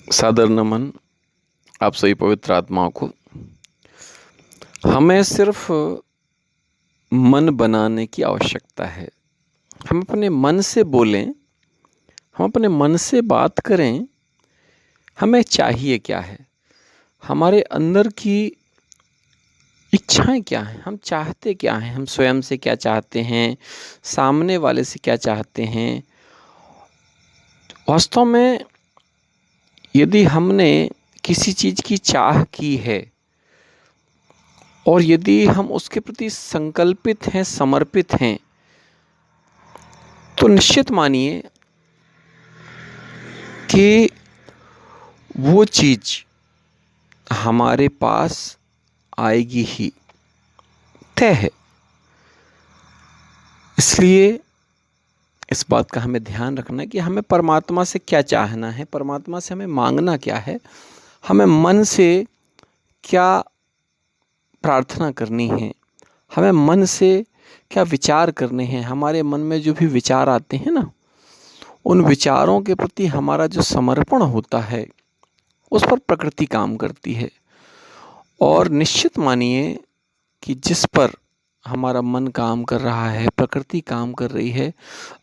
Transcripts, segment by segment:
सादर नमन आप सभी पवित्र आत्माओं को। हमें सिर्फ मन बनाने की आवश्यकता है। हम अपने मन से बोलें, हम अपने मन से बात करें। हमें चाहिए क्या है, हमारे अंदर की इच्छाएं क्या हैं, हम चाहते क्या हैं, हम स्वयं से क्या चाहते हैं, सामने वाले से क्या चाहते हैं। वास्तव में यदि हमने किसी चीज़ की चाह की है और यदि हम उसके प्रति संकल्पित हैं, समर्पित हैं, तो निश्चित मानिए कि वो चीज़ हमारे पास आएगी ही, तय है। इसलिए इस बात का हमें ध्यान रखना है कि हमें परमात्मा से क्या चाहना है, परमात्मा से हमें मांगना क्या है, हमें मन से क्या प्रार्थना करनी है, हमें मन से क्या विचार करने हैं। हमारे मन में जो भी विचार आते हैं ना, उन विचारों के प्रति हमारा जो समर्पण होता है, उस पर प्रकृति काम करती है। और निश्चित मानिए कि जिस पर हमारा मन काम कर रहा है, प्रकृति काम कर रही है,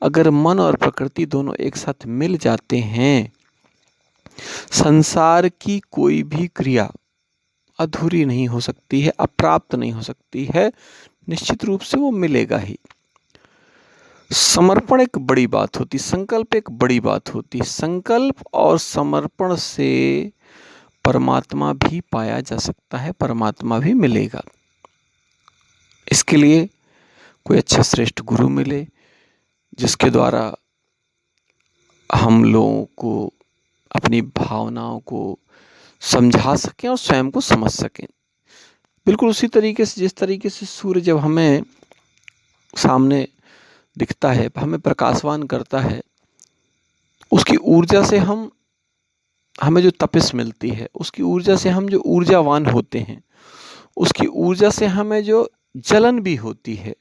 अगर मन और प्रकृति दोनों एक साथ मिल जाते हैं, संसार की कोई भी क्रिया अधूरी नहीं हो सकती है, अप्राप्त नहीं हो सकती है। निश्चित रूप से वो मिलेगा ही। समर्पण एक बड़ी बात होती, संकल्प एक बड़ी बात होती। संकल्प और समर्पण से परमात्मा भी पाया जा सकता है, परमात्मा भी मिलेगा। इसके लिए कोई अच्छा श्रेष्ठ गुरु मिले, जिसके द्वारा हम लोगों को अपनी भावनाओं को समझा सकें और स्वयं को समझ सकें। बिल्कुल उसी तरीके से जिस तरीके से सूर्य जब हमें सामने दिखता है, हमें प्रकाशवान करता है, उसकी ऊर्जा से हमें जो तपिश मिलती है, उसकी ऊर्जा से हम जो ऊर्जावान होते हैं, उसकी ऊर्जा से हमें जो जलन भी होती है।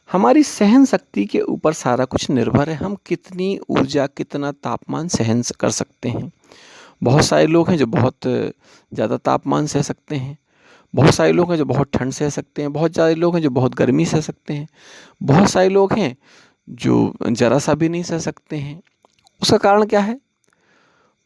हमारी सहन शक्ति के ऊपर सारा कुछ निर्भर है, हम कितनी ऊर्जा, कितना तापमान सहन कर सकते हैं। बहुत सारे लोग हैं जो बहुत ज़्यादा तापमान सह सकते हैं, बहुत सारे लोग हैं जो बहुत ठंड सह सकते हैं, बहुत सारे लोग हैं जो बहुत गर्मी सह सकते हैं, बहुत सारे लोग हैं जो ज़रा सा भी नहीं सह सकते हैं। उसका कारण क्या है?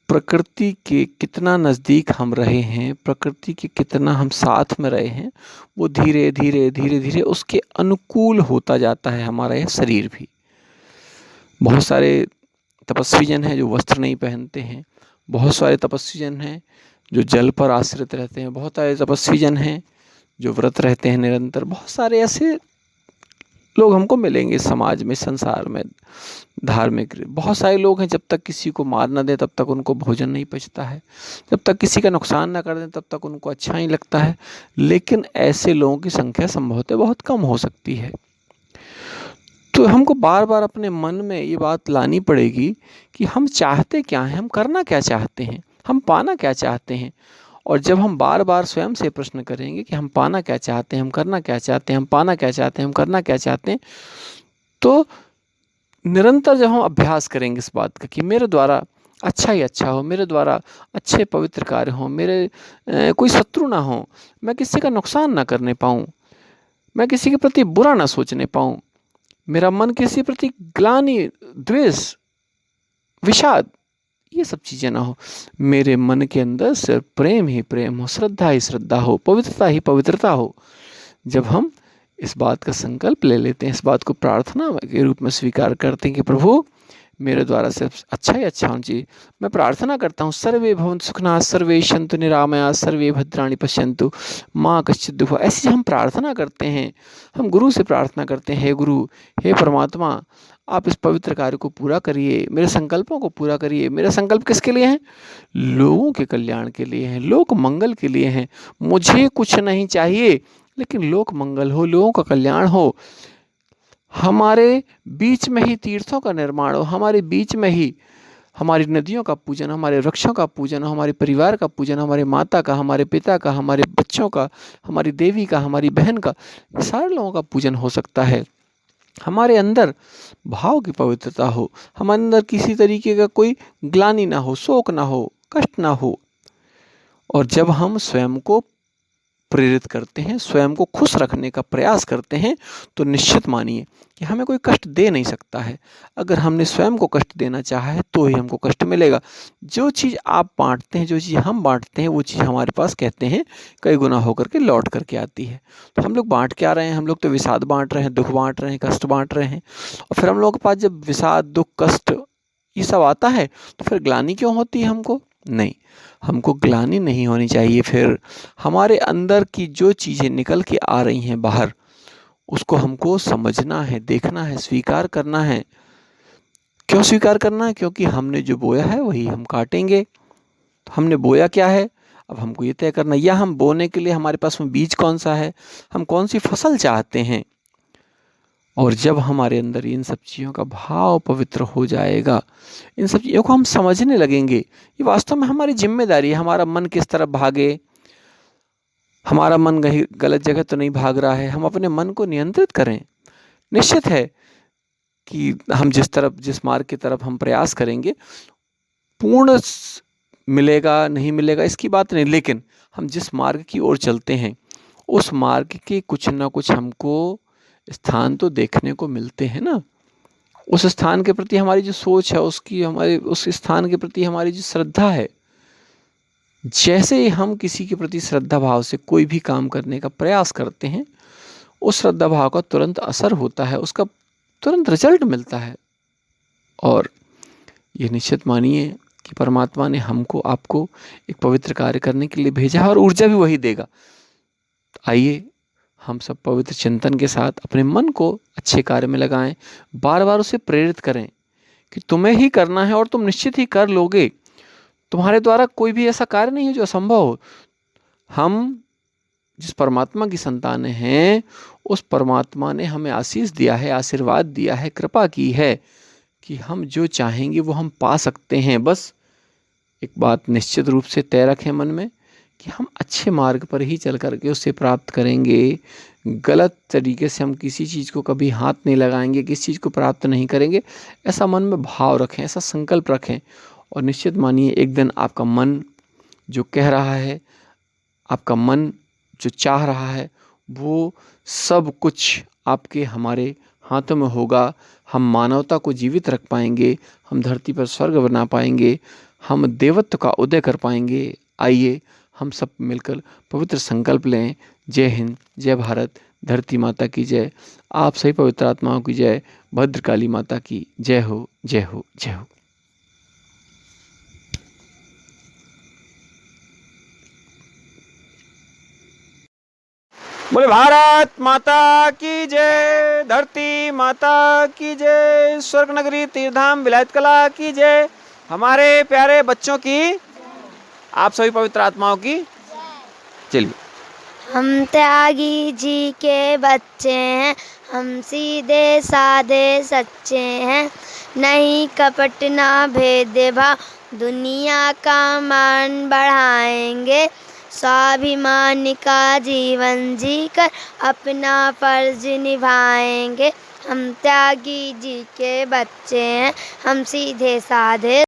प्रकृति के कितना नज़दीक हम रहे हैं, प्रकृति के कितना हम साथ में रहे हैं, वो धीरे धीरे धीरे धीरे उसके अनुकूल होता जाता है हमारा यह शरीर भी। बहुत सारे तपस्वी जन हैं जो वस्त्र नहीं पहनते हैं, बहुत सारे तपस्वी जन हैं जो जल पर आश्रित रहते हैं, बहुत सारे तपस्वी जन हैं जो व्रत रहते हैं निरंतर। बहुत सारे ऐसे लोग हमको मिलेंगे समाज में, संसार में, धार्मिक। बहुत सारे लोग हैं, जब तक किसी को मार न दें तब तक उनको भोजन नहीं पचता है, जब तक किसी का नुकसान न कर दें तब तक उनको अच्छा नहीं लगता है। लेकिन ऐसे लोगों की संख्या संभवतः बहुत कम हो सकती है। तो हमको बार बार अपने मन में ये बात लानी पड़ेगी कि हम चाहते क्या हैं, हम करना क्या चाहते हैं, हम पाना क्या चाहते हैं। और जब हम बार बार स्वयं से प्रश्न करेंगे कि हम पाना क्या चाहते हैं, हम करना क्या चाहते हैं, हम पाना क्या चाहते हैं, हम करना क्या चाहते हैं, तो निरंतर जब हम अभ्यास करेंगे इस बात का कि मेरे द्वारा अच्छा ही अच्छा हो, मेरे द्वारा अच्छे पवित्र कार्य हों, मेरे कोई शत्रु ना हो, मैं किसी का नुकसान ना करने पाऊँ, मैं किसी के प्रति बुरा ना सोचने पाऊँ, मेरा मन किसी प्रति ग्लानि, द्वेष, विषाद, ये सब चीज़ें ना हो। मेरे मन के अंदर सिर्फ प्रेम ही प्रेम हो, श्रद्धा ही श्रद्धा हो, पवित्रता ही पवित्रता हो। जब हम इस बात का संकल्प ले लेते हैं, इस बात को प्रार्थना के रूप में स्वीकार करते हैं कि प्रभु मेरे द्वारा सिर्फ अच्छा ही अच्छा होना चाहिए। मैं प्रार्थना करता हूँ, सर्वे भवन्तु सुखिनः, सर्वे सन्तु निरामयाः, सर्वे भद्राणि पश्यन्तु मा कश्चित् दुःखभाग्। ऐसी हम प्रार्थना करते हैं, हम गुरु से प्रार्थना करते हैं, हे गुरु, हे परमात्मा, आप इस पवित्र कार्य को पूरा करिए, मेरे संकल्पों को पूरा करिए। मेरे संकल्प किसके लिए हैं? लोगों के कल्याण के लिए हैं, लोक मंगल के लिए हैं। मुझे कुछ नहीं चाहिए, लेकिन लोक मंगल हो, लोगों का कल्याण हो, हमारे बीच में ही तीर्थों का निर्माण हो, हमारे बीच में ही हमारी नदियों का पूजन, हमारे वृक्षों का पूजन, हमारे परिवार का पूजन, हमारे माता का, हमारे पिता का, हमारे बच्चों का, हमारी देवी का, हमारी बहन का, सारे लोगों का पूजन हो सकता है। हमारे अंदर भाव की पवित्रता हो, हमारे अंदर किसी तरीके का कोई ग्लानि ना हो, शोक ना हो, कष्ट ना हो। और जब हम स्वयं को प्रेरित करते हैं, स्वयं को खुश रखने का प्रयास करते हैं, तो निश्चित मानिए कि हमें कोई कष्ट दे नहीं सकता है। अगर हमने स्वयं को कष्ट देना चाहा है तो ही हमको कष्ट मिलेगा। जो चीज़ आप बाँटते हैं, जो चीज़ हम बाँटते हैं, वो चीज़ हमारे पास कहते हैं कई गुना होकर के लौट करके आती है। तो हम लोग बाँट क्या रहे हैं? हम लोग तो विषाद बाँट रहे हैं, दुःख बाँट रहे हैं, कष्ट बाँट रहे हैं। और फिर हम लोगों के पास जब विषाद, दुःख, कष्ट ये सब आता है तो फिर ग्लानि क्यों होती है हमको? नहीं, हमको ग्लानि नहीं होनी चाहिए। फिर हमारे अंदर की जो चीज़ें निकल के आ रही हैं बाहर, उसको हमको समझना है, देखना है, स्वीकार करना है। क्यों स्वीकार करना है? क्योंकि हमने जो बोया है वही हम काटेंगे। हमने बोया क्या है? अब हमको ये तय करना है, या हम बोने के लिए हमारे पास में बीज कौन-सा है, हम कौन-सी फसल चाहते हैं। और जब हमारे अंदर इन सब चीज़ों का भाव पवित्र हो जाएगा, इन सब चीज़ों को हम समझने लगेंगे, ये वास्तव में हमारी ज़िम्मेदारी है। हमारा मन किस तरफ भागे, हमारा मन कहीं गलत जगह तो नहीं भाग रहा है, हम अपने मन को नियंत्रित करें। निश्चित है कि हम जिस मार्ग की तरफ हम प्रयास करेंगे, पूर्ण मिलेगा, नहीं मिलेगा इसकी बात नहीं, लेकिन हम जिस मार्ग की ओर चलते हैं, उस मार्ग के कुछ ना कुछ हमको स्थान तो देखने को मिलते हैं ना। उस स्थान के प्रति हमारी जो सोच है, उसकी हमारी उस स्थान के प्रति हमारी जो श्रद्धा है, जैसे ही हम किसी के प्रति श्रद्धा भाव से कोई भी काम करने का प्रयास करते हैं, उस श्रद्धा भाव का तुरंत असर होता है, उसका तुरंत रिजल्ट मिलता है। और ये निश्चित मानिए कि परमात्मा ने हमको, आपको एक पवित्र कार्य करने के लिए भेजा है और ऊर्जा भी वही देगा। तो आइए हम सब पवित्र चिंतन के साथ अपने मन को अच्छे कार्य में लगाएं, बार-बार उसे प्रेरित करें कि तुम्हें ही करना है और तुम निश्चित ही कर लोगे। तुम्हारे द्वारा कोई भी ऐसा कार्य नहीं है जो असंभव हो। हम जिस परमात्मा की संतानें हैं, उस परमात्मा ने हमें आशीष दिया है, आशीर्वाद दिया है, कृपा की है कि हम जो चाहेंगे वो हम पा सकते हैं। बस एक बात निश्चित रूप से तय रखें मन में कि हम अच्छे मार्ग पर ही चल कर के उसे प्राप्त करेंगे। गलत तरीके से हम किसी चीज़ को कभी हाथ नहीं लगाएंगे, किसी चीज़ को प्राप्त नहीं करेंगे। ऐसा मन में भाव रखें, ऐसा संकल्प रखें और निश्चित मानिए एक दिन आपका मन जो कह रहा है, आपका मन जो चाह रहा है, वो सब कुछ आपके हमारे हाथों में होगा। हम मानवता को जीवित रख पाएंगे, हम धरती पर स्वर्ग बना पाएंगे, हम देवत्व का उदय कर पाएंगे। आइए हम सब मिलकर पवित्र संकल्प लें। जय हिंद, जय भारत, धरती माता की जय, आप सभी पवित्र आत्माओं की जय, भद्रकाली माता की जय हो, जय हो, जय हो। बोले भारत माता की जय, धरती माता की जय, स्वर्ग नगरी तीर्थधाम विलायत कला की जय, हमारे प्यारे बच्चों की, आप सभी पवित्र आत्माओं की। चलिए। हम त्यागी जी के बच्चे हैं, हम सीधे साधे सच्चे हैं, नहीं कपट ना भेदभाव, दुनिया का मान बढ़ाएंगे, स्वाभिमान का जीवन जीकर अपना फर्ज निभाएंगे। हम त्यागी जी के बच्चे हैं, हम सीधे साधे